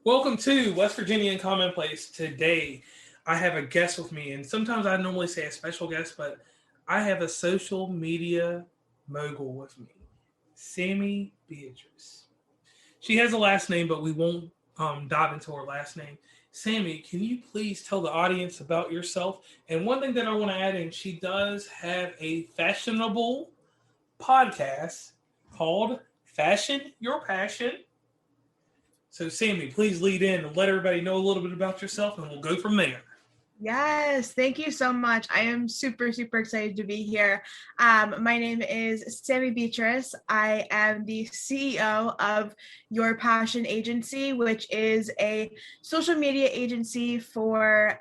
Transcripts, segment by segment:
Welcome to West Virginia and Commonplace. Today, I have a guest with me, and sometimes I normally say a special guest, but I have a social media mogul with me, Sammi Beatrice. She has a last name, but we won't dive into her last name. Sammi, can you please tell the audience about yourself? And one thing that I want to add in, she does have a fashionable podcast called Fashion Your Passion. So, Sammi, please lead in and let everybody know a little bit about yourself, and we'll go from there. Yes, thank you so much. I am super excited to be here. My name is Sammi Beatrice. I am the CEO of Your Passion Agency, which is a social media agency for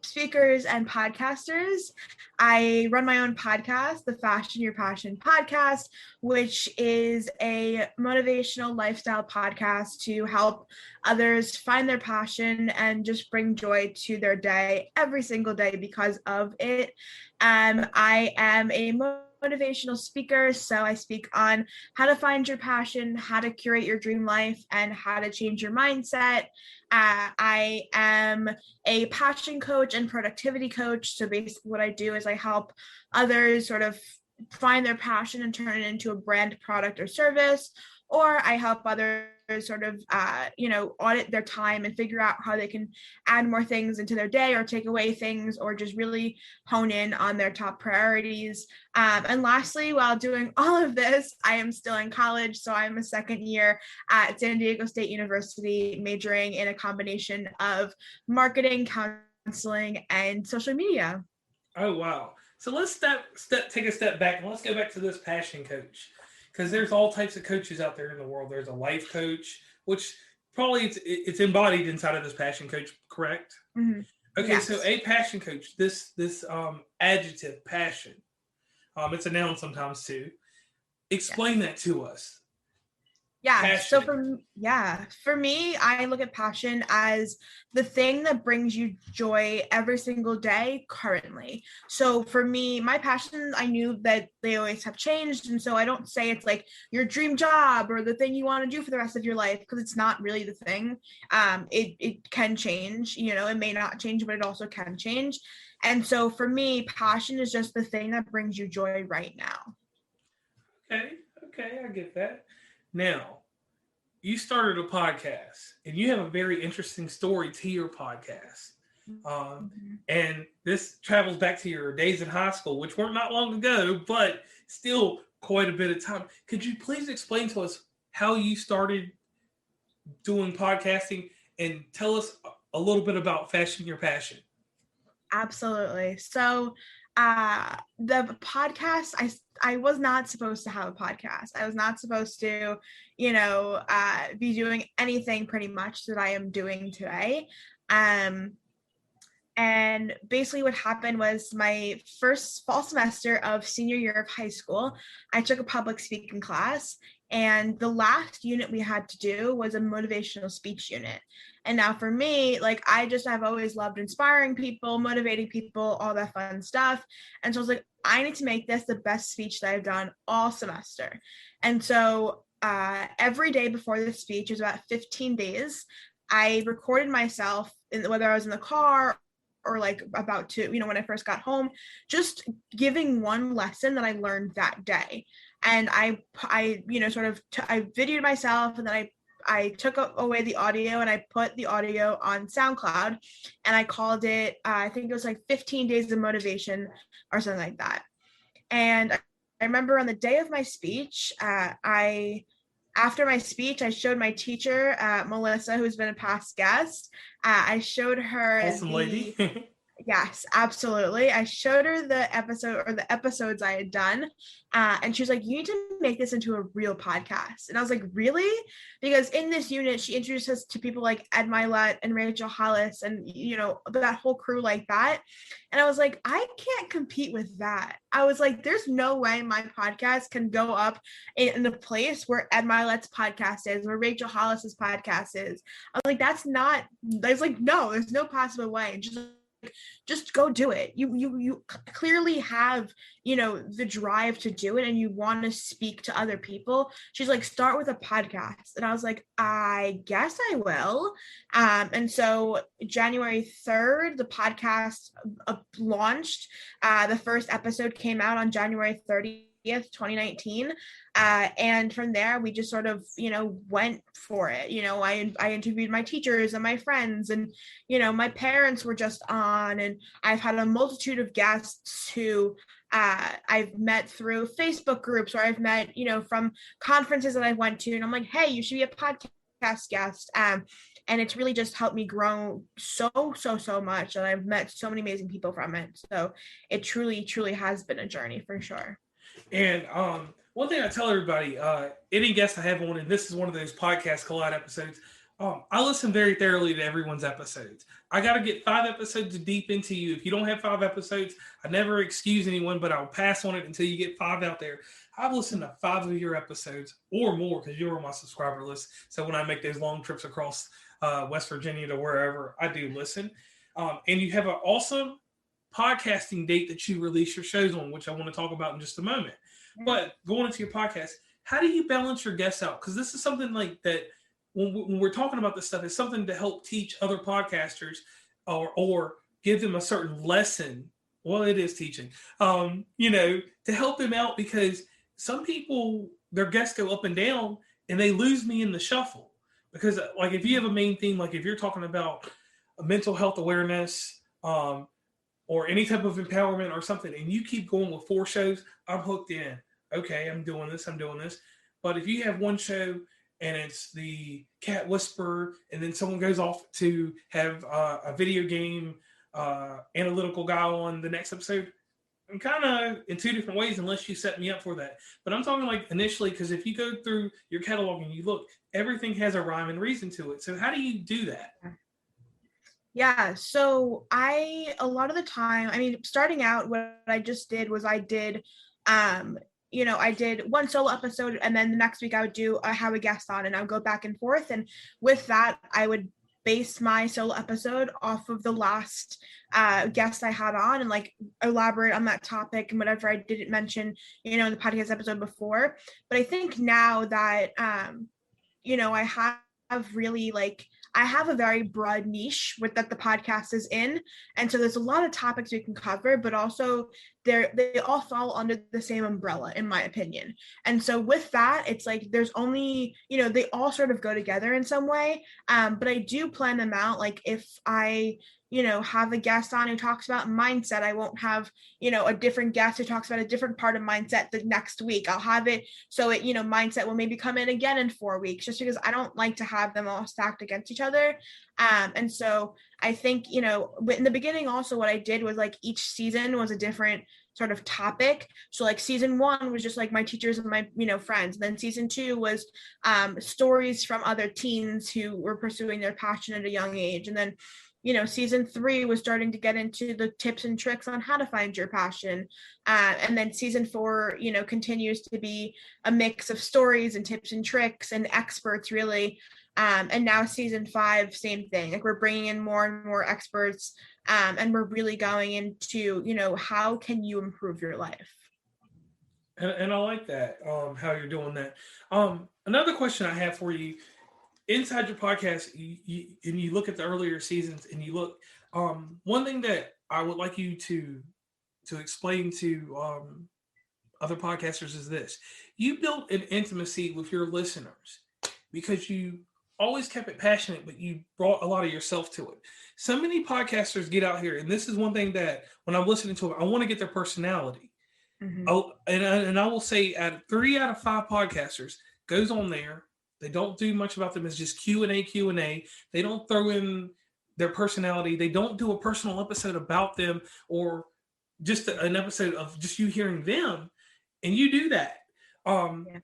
speakers and podcasters. I run my own podcast, the Fashion Your Passion podcast, which is a motivational lifestyle podcast to help others find their passion and just bring joy to their day every single day because of it. I am a motivational speaker, so I speak on how to find your passion, how to curate your dream life, and how to change your mindset. I am a passion coach and productivity coach. So basically what I do is I help others sort of find their passion and turn it into a brand, product, or service, or I help others sort of, audit their time and figure out how they can add more things into their day or take away things or just really hone in on their top priorities. And lastly, while doing all of this, I am still in college. So I'm a second year at San Diego State University, majoring in a combination of marketing, counseling, and social media. Oh, wow. So let's take a step back, and let's go back to this passion coach. Because there's all types of coaches out there in the world. There's a life coach, which probably it's embodied inside of this passion coach, correct? Mm-hmm. Okay, yes. So a passion coach, this adjective, passion, it's a noun sometimes too. Explain that to us. Yeah. Passion. So for me, I look at passion as the thing that brings you joy every single day currently. So for me, my passions, I knew that they always have changed. And so I don't say it's like your dream job or the thing you want to do for the rest of your life, because it's not really the thing. It can change, it may not change, but it also can change. And so for me, passion is just the thing that brings you joy right now. Okay, I get that. Now, you started a podcast, and you have a very interesting story to your podcast. And this travels back to your days in high school, which weren't not long ago, but still quite a bit of time. Could you please explain to us how you started doing podcasting and tell us a little bit about Fashion Your Passion? Absolutely. So the podcast, I was not supposed to have a podcast. I was not supposed to, be doing anything pretty much that I am doing today. And basically what happened was my first fall semester of senior year of high school, I took a public speaking class, and the last unit we had to do was a motivational speech unit. And now for me, I've always loved inspiring people, motivating people, all that fun stuff. And so I was like, I need to make this the best speech that I've done all semester. And so every day before the speech, it was about 15 days, I recorded myself, whether I was in the car or about to, when I first got home, just giving one lesson that I learned that day. And I videoed myself, and then I took away the audio and I put the audio on SoundCloud, and I called it, I think it was 15 days of motivation or something like that. And I remember on the day of my speech, after my speech, I showed my teacher, Melissa, who's been a past guest. I showed her awesome lady. Yes, absolutely. I showed her the episodes I had done. And she was like, you need to make this into a real podcast. And I was like, really? Because in this unit, she introduced us to people like Ed Milet and Rachel Hollis and, that whole crew like that. And I was like, I can't compete with that. I was like, there's no way my podcast can go up in the place where Ed Milet's podcast is, where Rachel Hollis's podcast is. I was like, no, there's no possible way. And just just go do it. You clearly have, the drive to do it and you want to speak to other people. She's like, start with a podcast. And I was like, I guess I will. And so January 3rd, the podcast launched. The first episode came out on January 30th, 2019. And from there, we just sort of, went for it. I interviewed my teachers and my friends, and, my parents were just on, and I've had a multitude of guests who I've met through Facebook groups, or I've met, from conferences that I went to, and I'm like, hey, you should be a podcast guest. And it's really just helped me grow so much. And I've met so many amazing people from it. So it truly has been a journey for sure. And one thing I tell everybody, any guest I have on, and this is one of those podcast collide episodes, I listen very thoroughly to everyone's episodes. I got to get 5 episodes deep into you. If you don't have 5 episodes, I never excuse anyone, but I'll pass on it until you get 5 out there. I've listened to 5 of your episodes or more, because you're on my subscriber list. So when I make those long trips across West Virginia to wherever, I do listen. And you have an awesome podcasting date that you release your shows on, which I want to talk about in just a moment. But going into your podcast, how do you balance your guests out? Because this is something like that, when we're talking about this stuff, it's something to help teach other podcasters or give them a certain lesson. Well, it is teaching, to help them out, because some people, their guests go up and down and they lose me in the shuffle. Because like, if you have a main theme, like if you're talking about mental health awareness, or any type of empowerment or something, and you keep going with 4 shows, I'm hooked in. Okay, I'm doing this. But if you have one show and it's the cat whisperer, and then someone goes off to have a video game analytical guy on the next episode, I'm kind of in 2 different ways, unless you set me up for that. But I'm talking like initially, because if you go through your catalog and you look, everything has a rhyme and reason to it. So how do you do that? Yeah, so a lot of the time, starting out, what I just did was I did one solo episode, and then the next week I would have a guest on, and I would go back and forth. And with that, I would base my solo episode off of the last guest I had on, and like elaborate on that topic and whatever I didn't mention, in the podcast episode before. But I think now that, I have really I have a very broad niche that the podcast is in. And so there's a lot of topics we can cover, but also they all fall under the same umbrella, in my opinion. And so with that, it's like, there's only, they all sort of go together in some way. But I do plan them out. Like if I, have a guest on who talks about mindset, I won't have, a different guest who talks about a different part of mindset the next week. I'll have it so it, mindset will maybe come in again in 4 weeks, just because I don't like to have them all stacked against each other. And so I think, in the beginning, also what I did was like each season was a different sort of topic. So like season 1 was just like my teachers and my, friends. And then season 2 was stories from other teens who were pursuing their passion at a young age. And then, season 3 was starting to get into the tips and tricks on how to find your passion. And then season 4, continues to be a mix of stories and tips and tricks and experts, really. And now season 5, same thing. Like we're bringing in more and more experts, and we're really going into, how can you improve your life? And I like that, how you're doing that. Another question I have for you, inside your podcast, and you look at the earlier seasons, and you look, one thing that I would like you to explain to other podcasters is this: you built an intimacy with your listeners because you always kept it passionate, but you brought a lot of yourself to it. So many podcasters get out here, and this is one thing that when I'm listening to them, I want to get their personality. Mm-hmm. And I will say, 3 out of 5 podcasters goes on there. They don't do much about them. It's just Q&A. They don't throw in their personality. They don't do a personal episode about them, or just an episode of just you hearing them. And you do that. Yeah.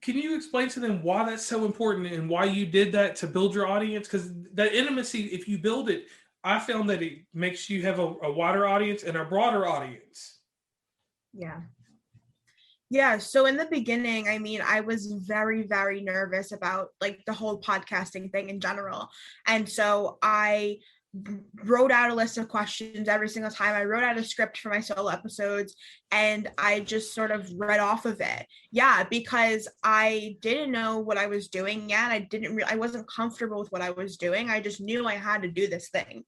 Can you explain to them why that's so important and why you did that to build your audience? Because that intimacy, if you build it, I found that it makes you have a wider audience and a broader audience. Yeah. Yeah. So in the beginning, I was very, very nervous about like the whole podcasting thing in general. And so I wrote out a list of questions every single time. I wrote out a script for my solo episodes, and I just sort of read off of it. Yeah, because I didn't know what I was doing yet. I wasn't comfortable with what I was doing. I just knew I had to do this thing.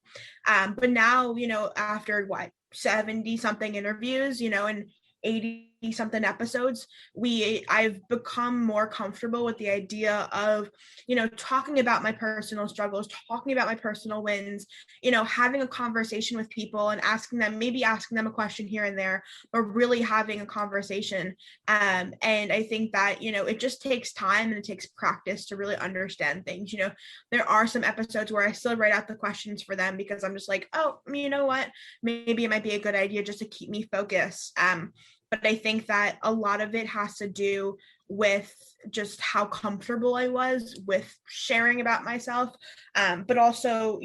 But now, after 70 something interviews, and 80 something episodes, I've become more comfortable with the idea of, talking about my personal struggles, talking about my personal wins, having a conversation with people and asking them a question here and there, but really having a conversation. And I think that, it just takes time and it takes practice to really understand things. There are some episodes where I still write out the questions for them because I'm just like, oh, you know what, maybe it might be a good idea just to keep me focused. But I think that a lot of it has to do with just how comfortable I was with sharing about myself. But also,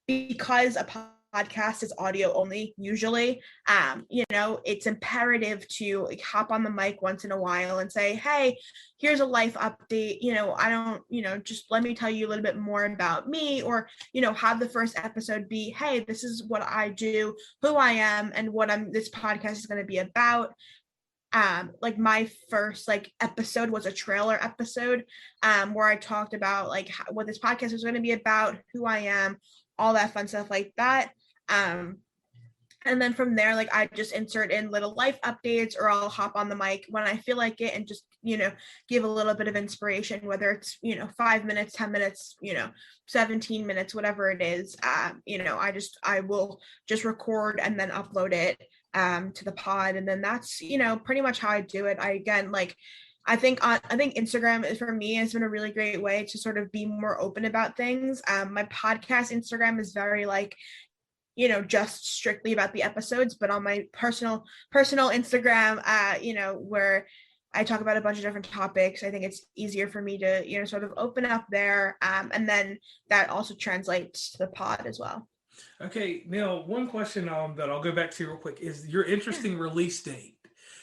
because a podcast is audio only usually, it's imperative to hop on the mic once in a while and say, hey, here's a life update. I don't, just let me tell you a little bit more about me, or, have the first episode be, hey, this is what I do, who I am, and what this podcast is going to be about. My first episode was a trailer episode where I talked about what this podcast was going to be about, who I am, all that fun stuff like that. And then from there, I just insert in little life updates, or I'll hop on the mic when I feel like it and just, give a little bit of inspiration, whether it's, 5 minutes, 10 minutes, 17 minutes, whatever it is. I will just record and then upload it to the pod. And then that's, pretty much how I do it. I think Instagram for me has been a really great way to sort of be more open about things. My podcast Instagram is very just strictly about the episodes, but on my personal Instagram, where I talk about a bunch of different topics, I think it's easier for me to, sort of open up there. And then that also translates to the pod as well. Okay, now one question that I'll go back to real quick is your interesting release date.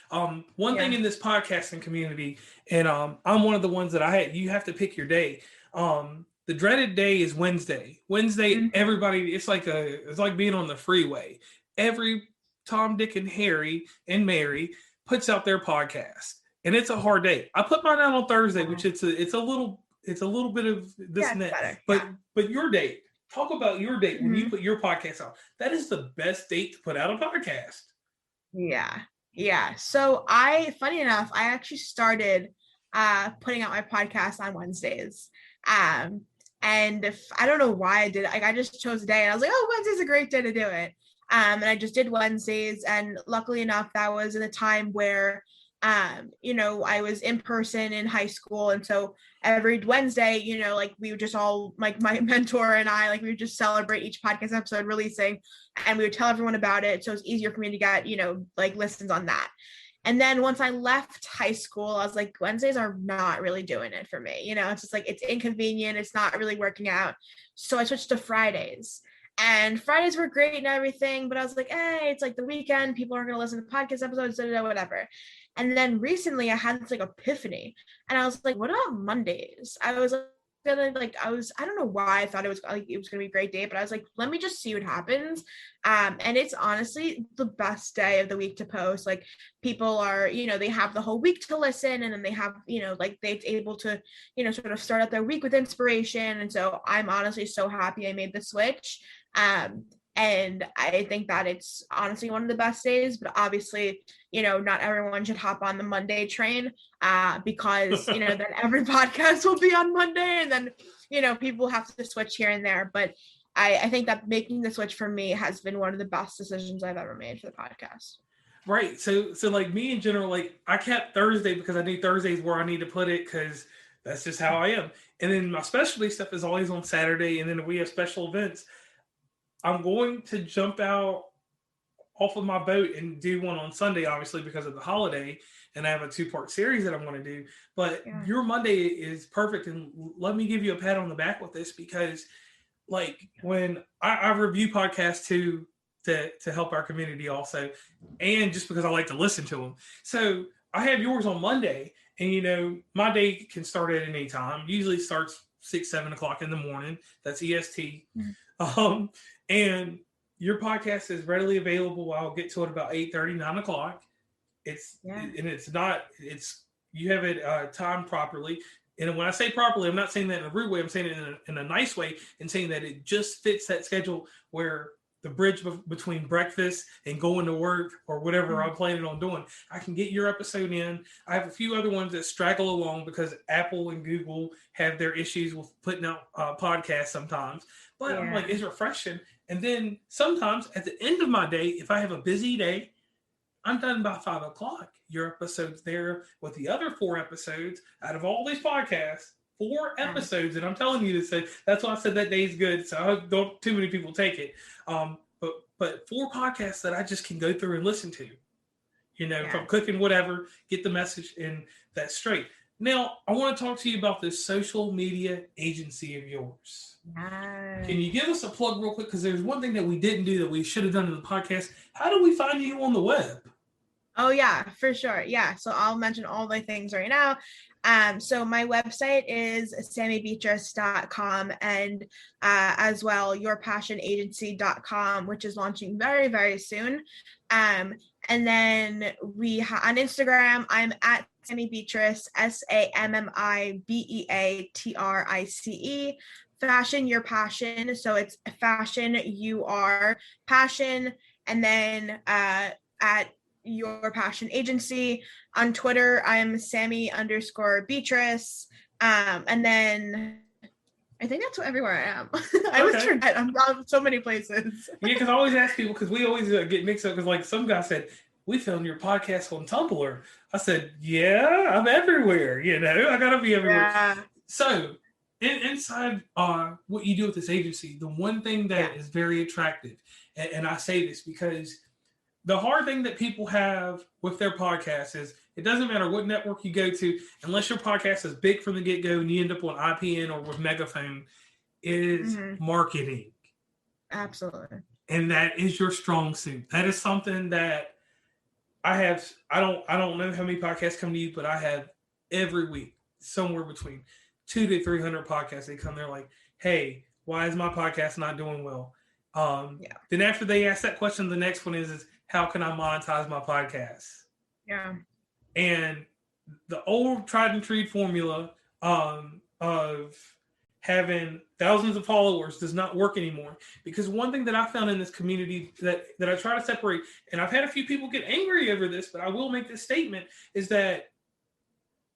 One thing in this podcasting community, and I'm one of the ones that you have to pick your day. The dreaded day is Wednesday. Everybody, it's like being on the freeway. Every Tom, Dick, and Harry and Mary puts out their podcast, and it's a hard day. I put mine out on Thursday, which it's a little bit of this and that. Better. But your date. Talk about your date when you put your podcast out. That is the best date to put out a podcast. Yeah. So funny enough, I actually started putting out my podcast on Wednesdays. And I don't know why I did it. I just chose a day and I was like, oh, Wednesday's a great day to do it. And I just did Wednesdays. And luckily enough, that was in a time where, I was in person in high school. And so every Wednesday, we would just all, my mentor and I, we would just celebrate each podcast episode releasing, and we would tell everyone about it. So it's easier for me to get, listens on that. And then once I left high school, I was like, Wednesdays are not really doing it for me. It's just it's inconvenient. It's not really working out. So I switched to Fridays. And Fridays were great and everything, but I was like, hey, it's the weekend. People aren't going to listen to podcast episodes, whatever. And then recently I had this epiphany, and I was like, what about Mondays? I was feeling I don't know why I thought it was going to be a great day, but I was like, let me just see what happens. And it's honestly the best day of the week to post. People are, they have the whole week to listen, and then they have, they're able to, sort of start out their week with inspiration. And so I'm honestly so happy I made the switch. And I think that it's honestly one of the best days, but obviously, not everyone should hop on the Monday train because, then every podcast will be on Monday, and then, people have to switch here and there. But I think that making the switch for me has been one of the best decisions I've ever made for the podcast. Right. So me in general, I kept Thursday because I knew Thursday's where I need to put it, because that's just how I am. And then my specialty stuff is always on Saturday. And then if we have special events, I'm going to jump out off of my boat and do one on Sunday, obviously, because of the holiday. And I have a 2-part series that I'm going to do. But your Monday is perfect. And let me give you a pat on the back with this, because when I review podcasts to help our community also, and just because I like to listen to them. So I have yours on Monday, and my day can start at any time. Usually starts 6, 7 o'clock in the morning. That's EST. Mm-hmm. And your podcast is readily available. I'll get to it about 8:30, 9 o'clock. It's you have it timed properly. And when I say properly, I'm not saying that in a rude way. I'm saying it in a nice way, and saying that it just fits that schedule where the bridge between breakfast and going to work or whatever I'm planning on doing, I can get your episode in. I have a few other ones that straggle along because Apple and Google have their issues with putting out podcasts sometimes. But I'm like, it's refreshing. And then sometimes at the end of my day, if I have a busy day, I'm done by 5 o'clock. Your episode's there with the other 4 episodes out of all these podcasts. 4 episodes, and I'm telling you this. That's why I said that day's good. So I hope don't too many people take it. But 4 podcasts that I just can go through and listen to. If I'm cooking, whatever, get the message, and that's straight. Now, I want to talk to you about this social media agency of yours. Nice. Can you give us a plug real quick? Because there's one thing that we didn't do that we should have done in the podcast. How do we find you on the web? Oh, yeah, for sure. Yeah. So I'll mention all the things right now. So my website is SammiBeatrice.com, and as well, yourpassionagency.com, which is launching very, very soon. And then on Instagram, I'm at Sammi Beatrice, SammiBeatrice, Fashion Your Passion. So it's fashion, your passion, and then at Your Passion Agency. On Twitter, I'm Sammi_Beatrice. And then I think that's everywhere I am. I always forget. I'm on so many places. Yeah, because I always ask people, because we always get mixed up, because like some guy said, we filmed your podcast on Tumblr. I said, yeah, I'm everywhere. I got to be everywhere. Yeah. So inside what you do with this agency, the one thing that is very attractive, and I say this because the hard thing that people have with their podcast is it doesn't matter what network you go to, unless your podcast is big from the get-go and you end up on IPN or with Megaphone, is marketing. Absolutely. And that is your strong suit. That is something that I don't know how many podcasts come to you, but I have every week somewhere between 200 to 300 podcasts. They come there like, hey, why is my podcast not doing well? Then after they ask that question, the next one is how can I monetize my podcast? Yeah. And the old tried and true formula of having thousands of followers does not work anymore. Because one thing that I found in this community that I try to separate, and I've had a few people get angry over this, but I will make this statement, is that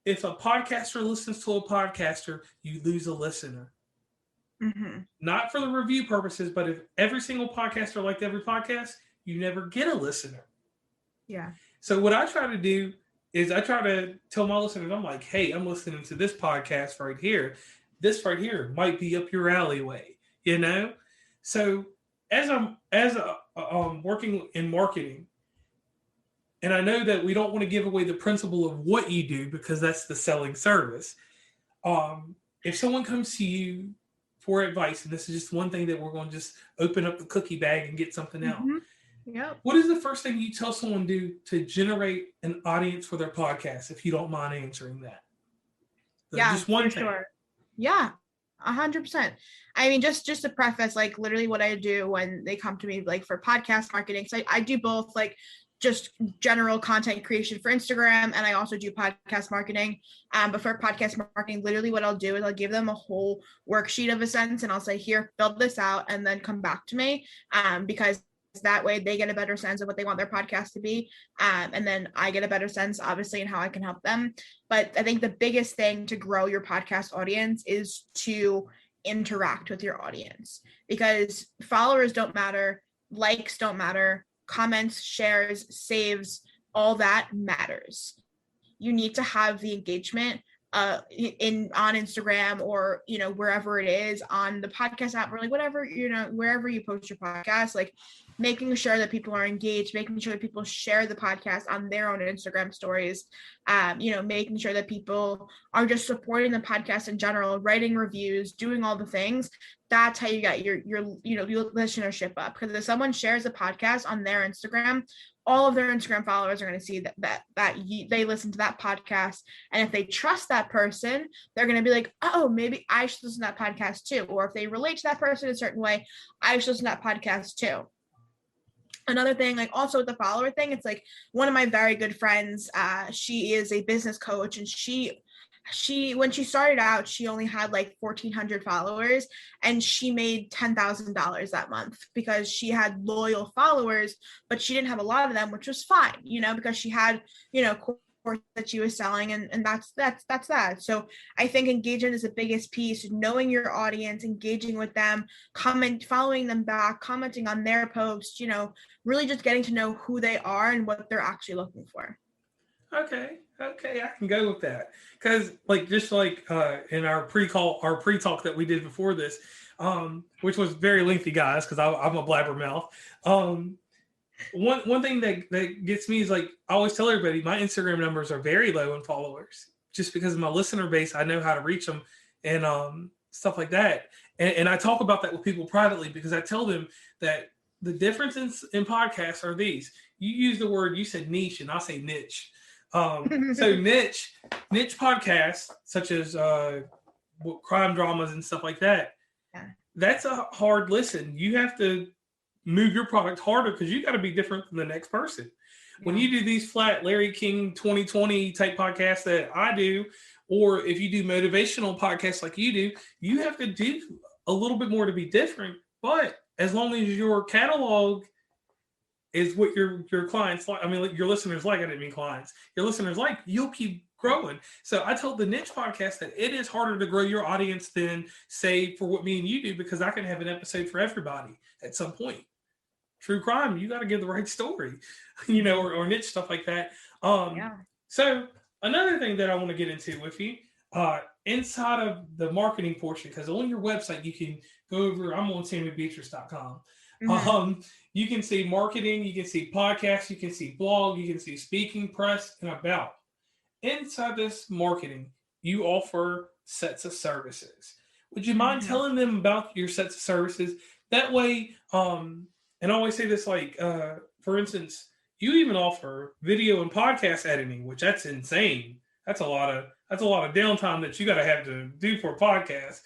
if a podcaster listens to a podcaster, you lose a listener. Mm-hmm. Not for the review purposes, but if every single podcaster liked every podcast, you never get a listener. Yeah. So what I try to do is I try to tell my listeners, I'm like, hey, I'm listening to this podcast right here. This right here might be up your alleyway, So as I'm working in marketing, and I know that we don't want to give away the principle of what you do because that's the selling service. If someone comes to you for advice, and this is just one thing that we're going to just open up the cookie bag and get something out. Yep. What is the first thing you tell someone to do to generate an audience for their podcast, if you don't mind answering that? Just one thing. Sure. Yeah, 100%. I mean, just to preface, like literally what I do when they come to me, like for podcast marketing. So I do both, like just general content creation for Instagram, and I also do podcast marketing. But for podcast marketing, literally what I'll do is I'll give them a whole worksheet of a sentence, and I'll say, here, fill this out, and then come back to me, because that way they get a better sense of what they want their podcast to be. And then I get a better sense, obviously, in how I can help them. But I think the biggest thing to grow your podcast audience is to interact with your audience, because followers don't matter, likes don't matter, comments, shares, saves, all that matters. You need to have the engagement on Instagram or, wherever it is, on the podcast app, or like whatever, wherever you post your podcast, like making sure that people are engaged, making sure that people share the podcast on their own Instagram stories, making sure that people are just supporting the podcast in general, writing reviews, doing all the things. That's how you get your listenership up. Because if someone shares a podcast on their Instagram all of their Instagram followers are going to see they listen to that podcast. And if they trust that person, they're going to be like, oh, maybe I should listen to that podcast too. Or if they relate to that person in a certain way, I should listen to that podcast too. Another thing, like also with the follower thing, it's like one of my very good friends, she is a business coach, and she when she started out, she only had like 1,400 followers, and she made $10,000 that month because she had loyal followers, but she didn't have a lot of them, which was fine, because she had, course that she was selling, and that's that. So I think engagement is the biggest piece, knowing your audience, engaging with them, following them back, commenting on their posts, really just getting to know who they are and what they're actually looking for. Okay, I can go with that, because in our pre-talk that we did before this, which was very lengthy, guys, because I'm a blabbermouth. One thing that gets me is, like, I always tell everybody my Instagram numbers are very low in followers, just because of my listener base. I know how to reach them and stuff like that. And I talk about that with people privately, because I tell them that the difference in podcasts are these. You said niche, and I say niche. So niche podcasts, such as crime dramas and stuff like that, that's a hard listen. You have to move your product harder, because you got to be different from the next person. When you do these flat Larry King 2020 type podcasts that I do, or if you do motivational podcasts like you do, you have to do a little bit more to be different. But as long as your catalog is what your clients like, your listeners like, I didn't mean clients, your listeners like, you'll keep growing. So I told the niche podcast that it is harder to grow your audience than, say, for what me and you do, because I can have an episode for everybody at some point. True crime, you got to give the right story, or niche stuff like that. So another thing that I want to get into with you, inside of the marketing portion, because on your website, you can go over, I'm on SammiBeatrice.com. Mm-hmm. You can see marketing, you can see podcasts, you can see blog, you can see speaking, press, and about. Inside this marketing, you offer sets of services. Would you mind telling them about your sets of services? That way, and I always say this, like, for instance, you even offer video and podcast editing, which that's insane. That's a lot of downtime that you got to have to do for a podcast.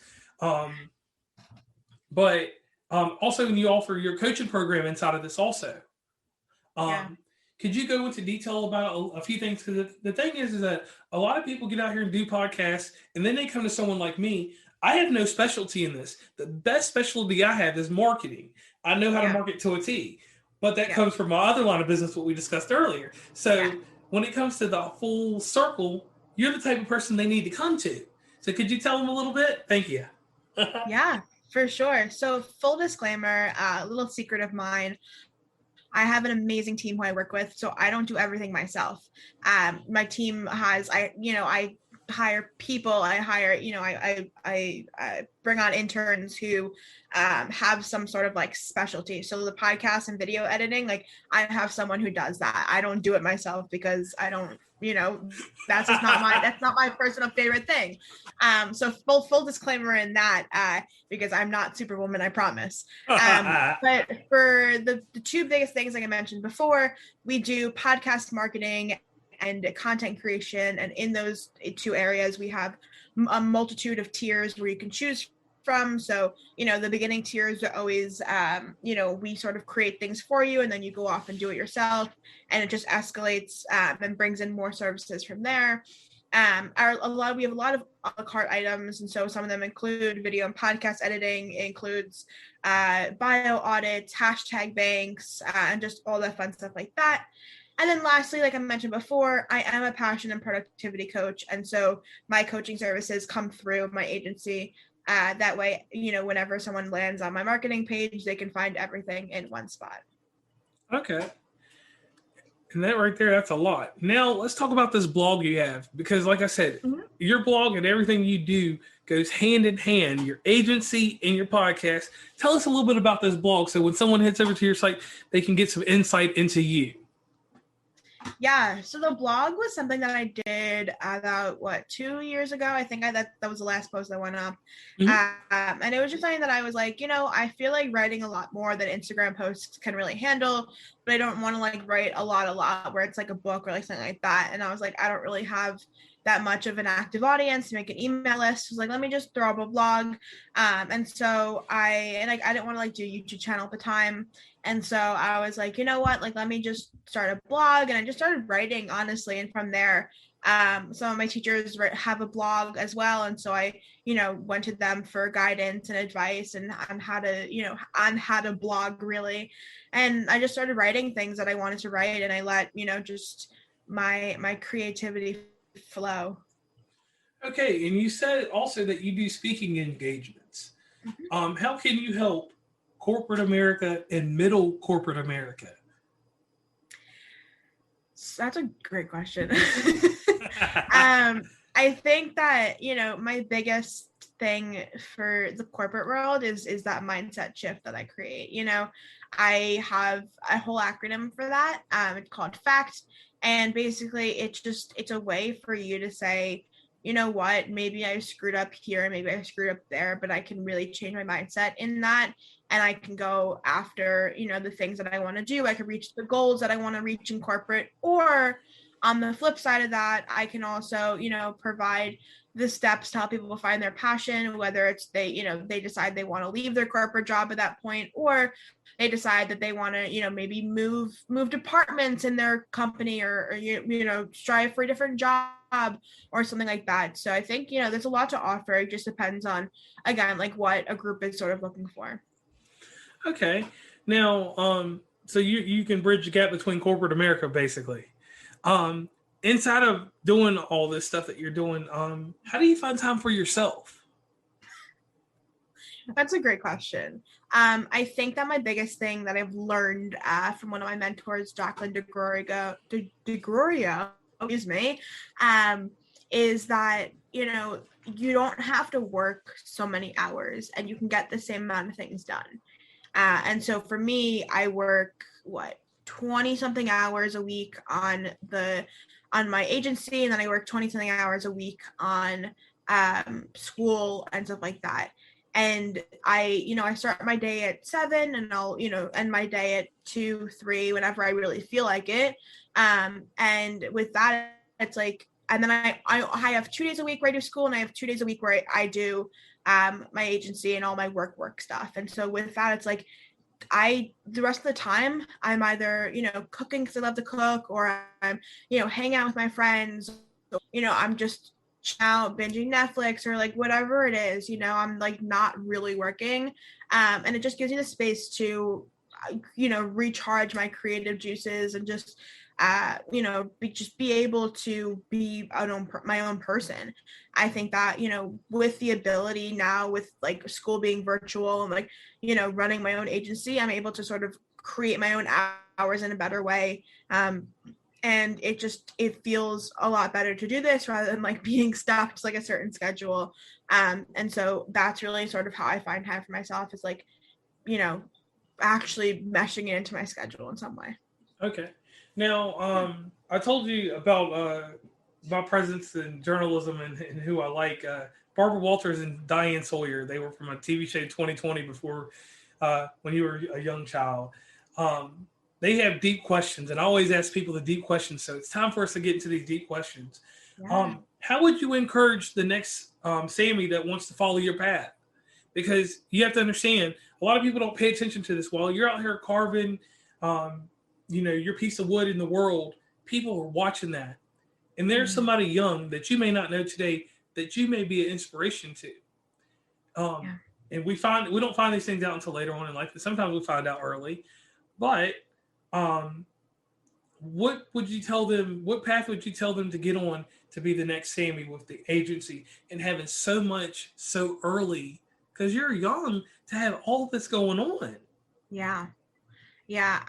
But also, when you offer your coaching program inside of this also. Could you go into detail about a few things? Because the thing is that a lot of people get out here and do podcasts, and then they come to someone like me. I have no specialty in this. The best specialty I have is marketing. I know how to market to a T, but that comes from my other line of business, what we discussed earlier. So when it comes to the full circle, you're the type of person they need to come to. So could you tell them a little bit? Thank you. Yeah, for sure. So full disclaimer, a little secret of mine. I have an amazing team who I work with, so I don't do everything myself. My team has, I hire people. I hire, I bring on interns who have some sort of like specialty. So the podcast and video editing, like I have someone who does that. I don't do it myself because I don't, that's just that's not my personal favorite thing. So full disclaimer in that, because I'm not Superwoman, I promise. But for the two biggest things, like I mentioned before, we do podcast marketing and content creation. And in those two areas, we have a multitude of tiers where you can choose from. So, the beginning tiers are always, we sort of create things for you, and then you go off and do it yourself. And it just escalates and brings in more services from there. We have a lot of a la carte items. And so some of them include video and podcast editing, includes bio audits, hashtag banks, and just all that fun stuff like that. And then lastly, like I mentioned before, I am a passion and productivity coach. And so my coaching services come through my agency. That way, whenever someone lands on my marketing page, they can find everything in one spot. Okay. And that right there, that's a lot. Now let's talk about this blog you have, because like I said, your blog and everything you do goes hand in hand, your agency and your podcast. Tell us a little bit about this blog, so when someone heads over to your site, they can get some insight into you. Yeah, so the blog was something that I did about 2 years ago. I think that was the last post that went up, Mhm. and it was just something that I was like, I feel like writing a lot more than Instagram posts can really handle, but I don't want to like write a lot where it's like a book or like something like that. And I was like, I don't really have that much of an active audience to make an email list. I was like, let me just throw up a blog, and so I didn't want to like do a YouTube channel at the time. And so I was like, you know what, like, let me just start a blog. And I just started writing, honestly. And from there, some of my teachers have a blog as well. And so I, went to them for guidance and advice and on how to blog really. And I just started writing things that I wanted to write. And I let, just my creativity flow. Okay, and you said also that you do speaking engagements. Mhm. How can you help corporate America and middle corporate America? That's a great question. I think that, my biggest thing for the corporate world is that mindset shift that I create. I have a whole acronym for that. It's called FACT. And basically it's a way for you to say, you know what, maybe I screwed up here, maybe I screwed up there, but I can really change my mindset in that. And I can go after, the things that I want to do. I can reach the goals that I want to reach in corporate. Or on the flip side of that, I can also, provide the steps to help people find their passion, whether it's they decide they want to leave their corporate job at that point, or they decide that they want to, maybe move departments in their company, or strive for a different job or something like that. So I think, there's a lot to offer. It just depends on, again, like what a group is sort of looking for. Okay, now, so you can bridge the gap between corporate America, basically. Um, Inside of doing all this stuff that you're doing, how do you find time for yourself? That's a great question. I think that my biggest thing that I've learned from one of my mentors, Jacqueline DeGrorio, excuse me, is that, you don't have to work so many hours and you can get the same amount of things done. And so for me, I work 20 something hours a week on my agency, and then I work 20 something hours a week on school and stuff like that. And I start my day at 7, and I'll, end my day at 2, 3, whenever I really feel like it. And with that, it's like, and then I have 2 days a week where I do school, and I have 2 days a week where I do my agency and all my work stuff. And so with that, it's like, the rest of the time I'm either, cooking because I love to cook, or I'm, hanging out with my friends, or, I'm just out binging Netflix, or like whatever it is, I'm like not really working. And it just gives me the space to, recharge my creative juices, and just just be able to be my own person. I think that, with the ability now, with like school being virtual and like, running my own agency, I'm able to sort of create my own hours in a better way. And it feels a lot better to do this rather than like being stuck to like a certain schedule. And so that's really sort of how I find time for myself, is like, you know actually meshing it into my schedule in some way. Okay. Now, I told you about my presence in journalism, and who I like. Barbara Walters and Diane Sawyer. They were from a TV show 2020 before, when you were a young child. They have deep questions, and I always ask people the deep questions. So it's time for us to get into these deep questions. Yeah. How would you encourage the next Sammy that wants to follow your path? Because you have to understand, a lot of people don't pay attention to this. While you're out here carving, um, your piece of wood in the world, people are watching that, and there's Mhm. somebody young that you may not know today that you may be an inspiration to. Yeah. And we don't find these things out until later on in life, and sometimes we find out early. But um, what would you tell them? What path would you tell them to get on to be the next Sammy with the agency and having so much so early? Because you're young to have all this going on. Yeah. Yeah.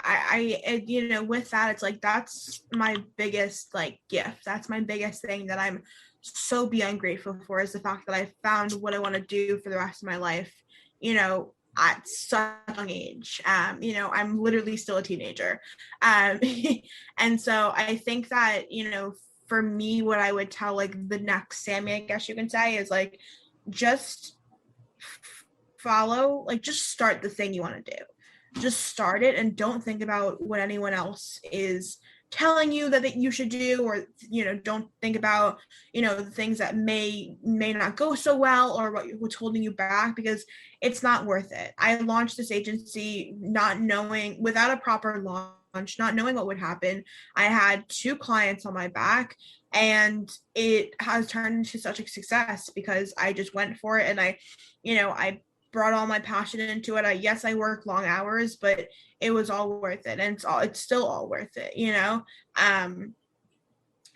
With that, it's like, that's my biggest like gift. That's my biggest thing that I'm so beyond grateful for, is the fact that I found what I want to do for the rest of my life. at such a young age. You know, I'm literally still a teenager. Um, and so I think that, you know, for me, what I would tell like the next Sammy, I guess you can say, is like just follow, like just start the thing you want to do. Just start it and don't think about what anyone else is telling you that you should do, or you know, don't think about, you know, the things that may not go so well, or what's holding you back, because it's not worth it. I launched this agency not knowing, without a proper launch, not knowing what would happen. I had 2 clients on my back, and it has turned into such a success because I just went for it, and I, you know, I brought all my passion into it. Yes, I work long hours, but it was all worth it, and it's still all worth it, you know. And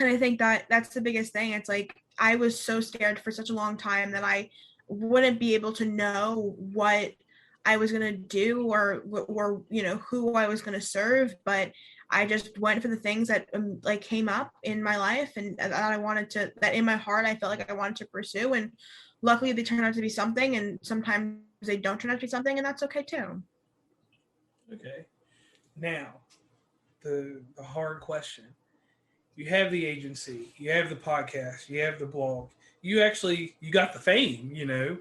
I think that that's the biggest thing. It's like I was so scared for such a long time that I wouldn't be able to know what I was going to do, or you know, who I was going to serve, but I just went for the things that like came up in my life, and that I wanted to, that in my heart I felt like I wanted to pursue, and luckily they turned out to be something, and sometimes they don't turn out to be something, and that's okay too. Okay. Now, the hard question. You have the agency, you have the podcast, you have the blog. You got the fame, you know.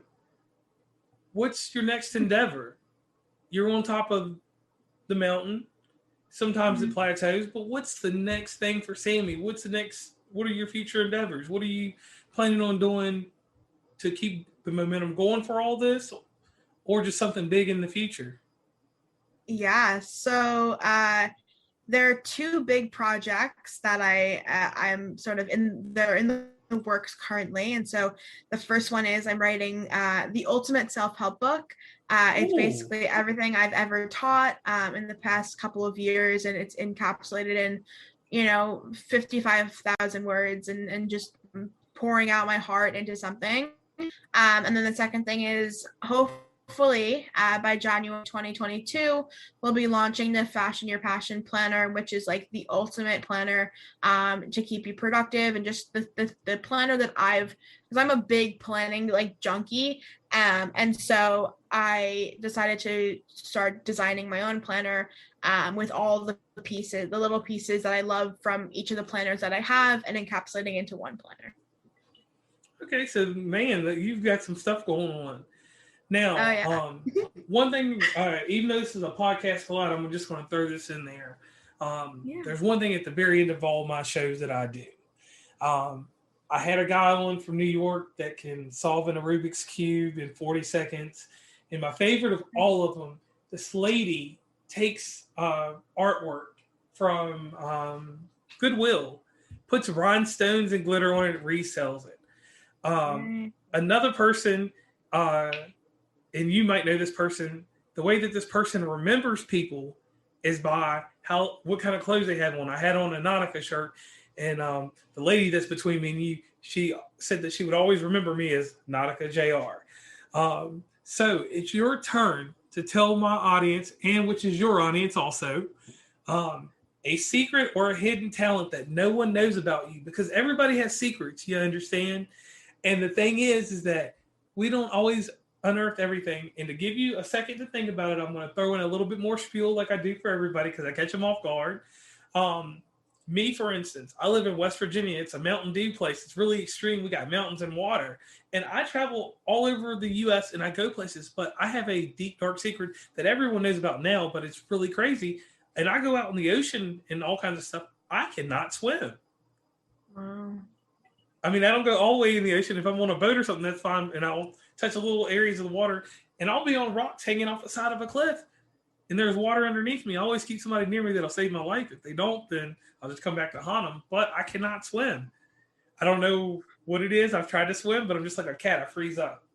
What's your next endeavor? You're on top of the mountain. Sometimes it plateaus, but what's the next thing for Sammy? What are your future endeavors? What are you planning on doing to keep the momentum going for all this, or just something big in the future? Yeah, so there are 2 big projects that I'm sort of in, they're in the works currently. And so the first one is I'm writing the ultimate self-help book. It's Ooh. basically everything I've ever taught in the past couple of years, and it's encapsulated in, you know, 55,000 words, and just pouring out my heart into something. And then the second thing is hopefully by January 2022, we'll be launching the Fashion Your Passion Planner, which is like the ultimate planner to keep you productive, and just the planner that because I'm a big planning like junkie. And so I decided to start designing my own planner with all the pieces, the little pieces that I love from each of the planners that I have, and encapsulating into one planner. Okay, so man, you've got some stuff going on. Oh Now, yeah. one thing, even though this is a podcast a lot, I'm just going to throw this in there. Yeah. There's one thing at the very end of all my shows that I do. Um, I had a guy on from New York that can solve a Rubik's Cube in 40 seconds. And my favorite of all of them, this lady takes artwork from Goodwill, puts rhinestones and glitter on it, resells it. Another person, uh, and you might know this person, the way that this person remembers people is by what kind of clothes they had on. I had on a Nautica shirt, and the lady that's between me and you, she said that she would always remember me as Nautica JR. So it's your turn to tell my audience, and which is your audience also, a secret or a hidden talent that no one knows about you, because everybody has secrets, you understand? And the thing is that we don't always unearth everything. And to give you a second to think about it, I'm going to throw in a little bit more spiel like I do for everybody because I catch them off guard. Me, for instance, I live in West Virginia. It's a Mountain Dew place. It's really extreme. We got mountains and water. And I travel all over the U.S. and I go places, but I have a deep, dark secret that everyone knows about now, but it's really crazy. And I go out in the ocean and all kinds of stuff. I cannot swim. Wow. I mean, I don't go all the way in the ocean. If I'm on a boat or something, that's fine. And I'll touch the little areas of the water. And I'll be on rocks hanging off the side of a cliff. And there's water underneath me. I always keep somebody near me that'll save my life. If they don't, then I'll just come back to haunt them. But I cannot swim. I don't know what it is. I've tried to swim, but I'm just like a cat. I freeze up.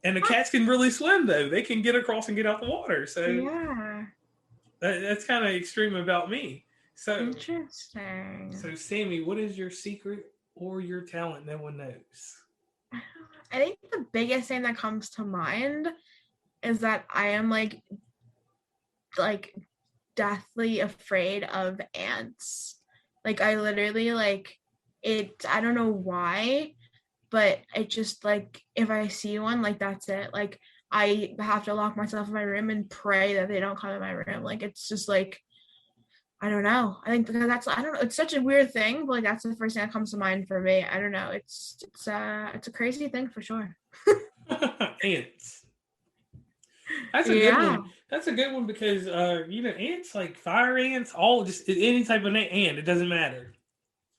And the cats can really swim, though. They can get across and get out the water. So Yeah. that's kind of extreme about me. So Interesting. So, Sammy, what is your secret or your talent no one knows? I think the biggest thing that comes to mind is that I am like deathly afraid of ants. Like I literally like it, I don't know why, but it just like if I see one, like that's it. Like I have to lock myself in my room and pray that they don't come in my room. Like, it's just like, I don't know. I think because I don't know. It's such a weird thing, but like that's the first thing that comes to mind for me. I don't know. It's a crazy thing for sure. Ants. That's a good Yeah. one. That's a good one because ants like fire ants, all just any type of ant. It doesn't matter.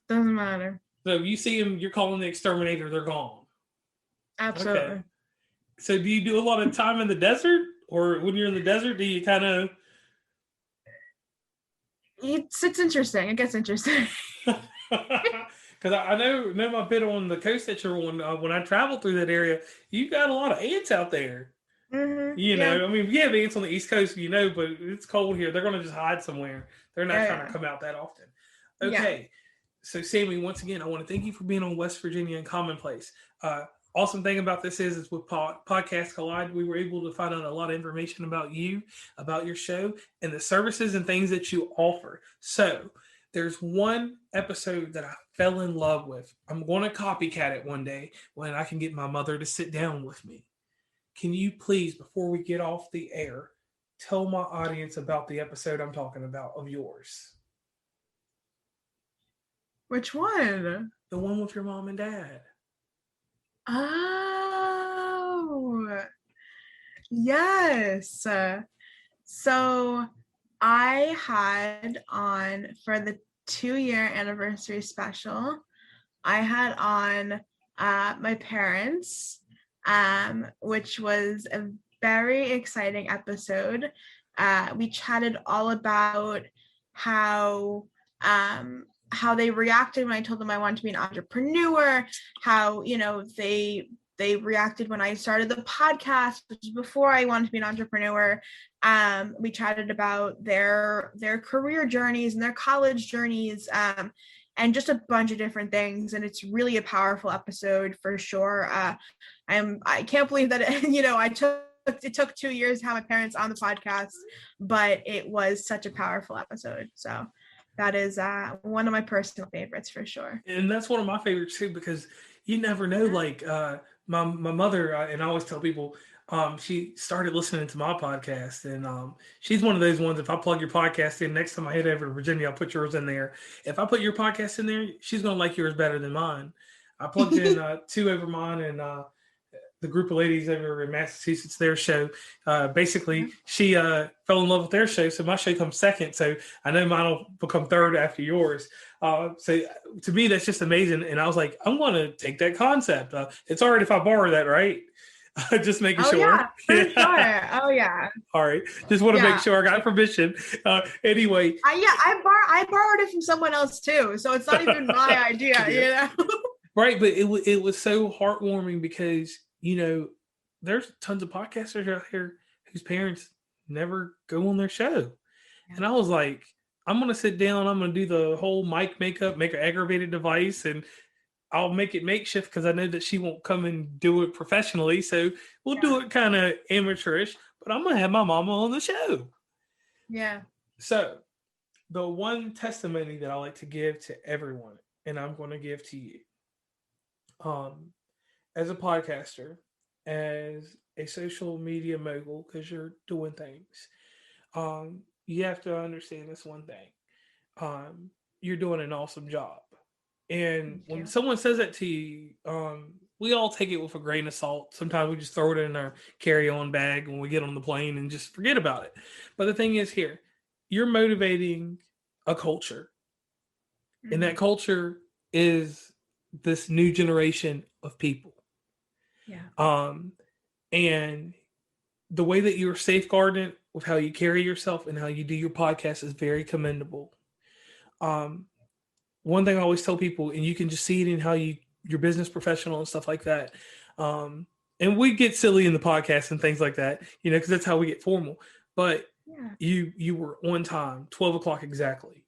Doesn't matter. So if you see them, you're calling the exterminator. They're gone. Okay. Absolutely. So do you do a lot of time in the desert, or when you're in the desert, do you kind of? It's interesting. It gets interesting. Because I know my bit on the coast that you're on. When I travel through that area, you got a lot of ants out there. Yeah. I mean, we have ants on the East Coast, but it's cold here. They're going to just hide somewhere. They're not Yeah. trying to come out that often. Yeah. Okay. So, Sammi, once again, I want to thank you for being on West Virginia and Commonplace. Awesome thing about this is with Podcast Collide, we were able to find out a lot of information about you, about your show, and the services and things that you offer. So, there's one episode that I fell in love with. I'm going to copycat it one day when I can get my mother to sit down with me. Can you please, before we get off the air, tell my audience about the episode I'm talking about of yours? Which one? The one with your mom and dad. Oh, yes. So I had on for the 2-year anniversary special, I had on my parents, which was a very exciting episode. We chatted all about how they reacted when I told them I wanted to be an entrepreneur, how they reacted when I started the podcast, which is before I wanted to be an entrepreneur. We chatted about their career journeys and their college journeys, and just a bunch of different things. And it's really a powerful episode for sure. I can't believe that it took 2 years to have my parents on the podcast, but it was such a powerful episode. So that is one of my personal favorites for sure. And that's one of my favorites too, because you never know. Like my mother, and I always tell people, she started listening to my podcast, and she's one of those ones. If I plug your podcast in, next time I head over to Virginia, I'll put yours in there. If I put your podcast in there, she's gonna like yours better than mine. I plugged in 2 over mine, and the group of ladies over in Massachusetts, their show. Basically, she fell in love with their show, so my show comes second. So I know mine will become third after yours. So to me, that's just amazing. And I was like, I'm going to take that concept. It's all right if I borrow that, right? Just making sure. Yeah, for sure. Oh yeah. All right. Just want to make sure I got permission. Anyway. I borrowed it from someone else too, so it's not even my idea. Right, but it was so heartwarming because there's tons of podcasters out here whose parents never go on their show. Yeah. And I was like, I'm going to sit down. I'm going to do the whole mic makeup, make an aggravated device, and I'll make it makeshift because I know that she won't come and do it professionally. So we'll do it kind of amateurish, but I'm going to have my mama on the show. Yeah. So the one testimony that I like to give to everyone, and I'm going to give to you, as a podcaster, as a social media mogul, because you're doing things, you have to understand this one thing. You're doing an awesome job. And when someone says that to you, we all take it with a grain of salt. Sometimes we just throw it in our carry-on bag when we get on the plane and just forget about it. But the thing is here, you're motivating a culture. Mm-hmm. And that culture is this new generation of people. Yeah. And the way that you're safeguarding with how you carry yourself and how you do your podcast is very commendable. One thing I always tell people, and you can just see it in how your business professional and stuff like that. And we get silly in the podcast and things like that, because that's how we get formal. But you were on time, 12 o'clock exactly.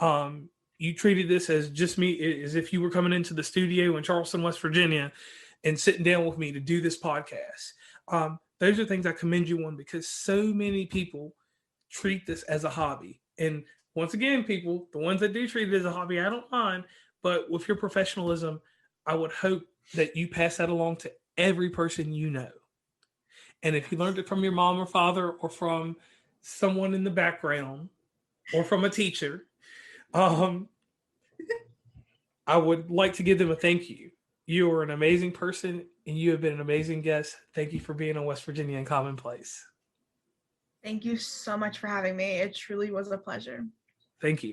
You treated this as just me, as if you were coming into the studio in Charleston, West Virginia, and sitting down with me to do this podcast. Those are things I commend you on, because so many people treat this as a hobby. And once again, people, the ones that do treat it as a hobby, I don't mind. But with your professionalism, I would hope that you pass that along to every person you know. And if you learned it from your mom or father or from someone in the background or from a teacher, um, I would like to give them a thank you. You are an amazing person and you have been an amazing guest. Thank you for being on West Virginia in Commonplace. Thank you so much for having me. It truly was a pleasure. Thank you.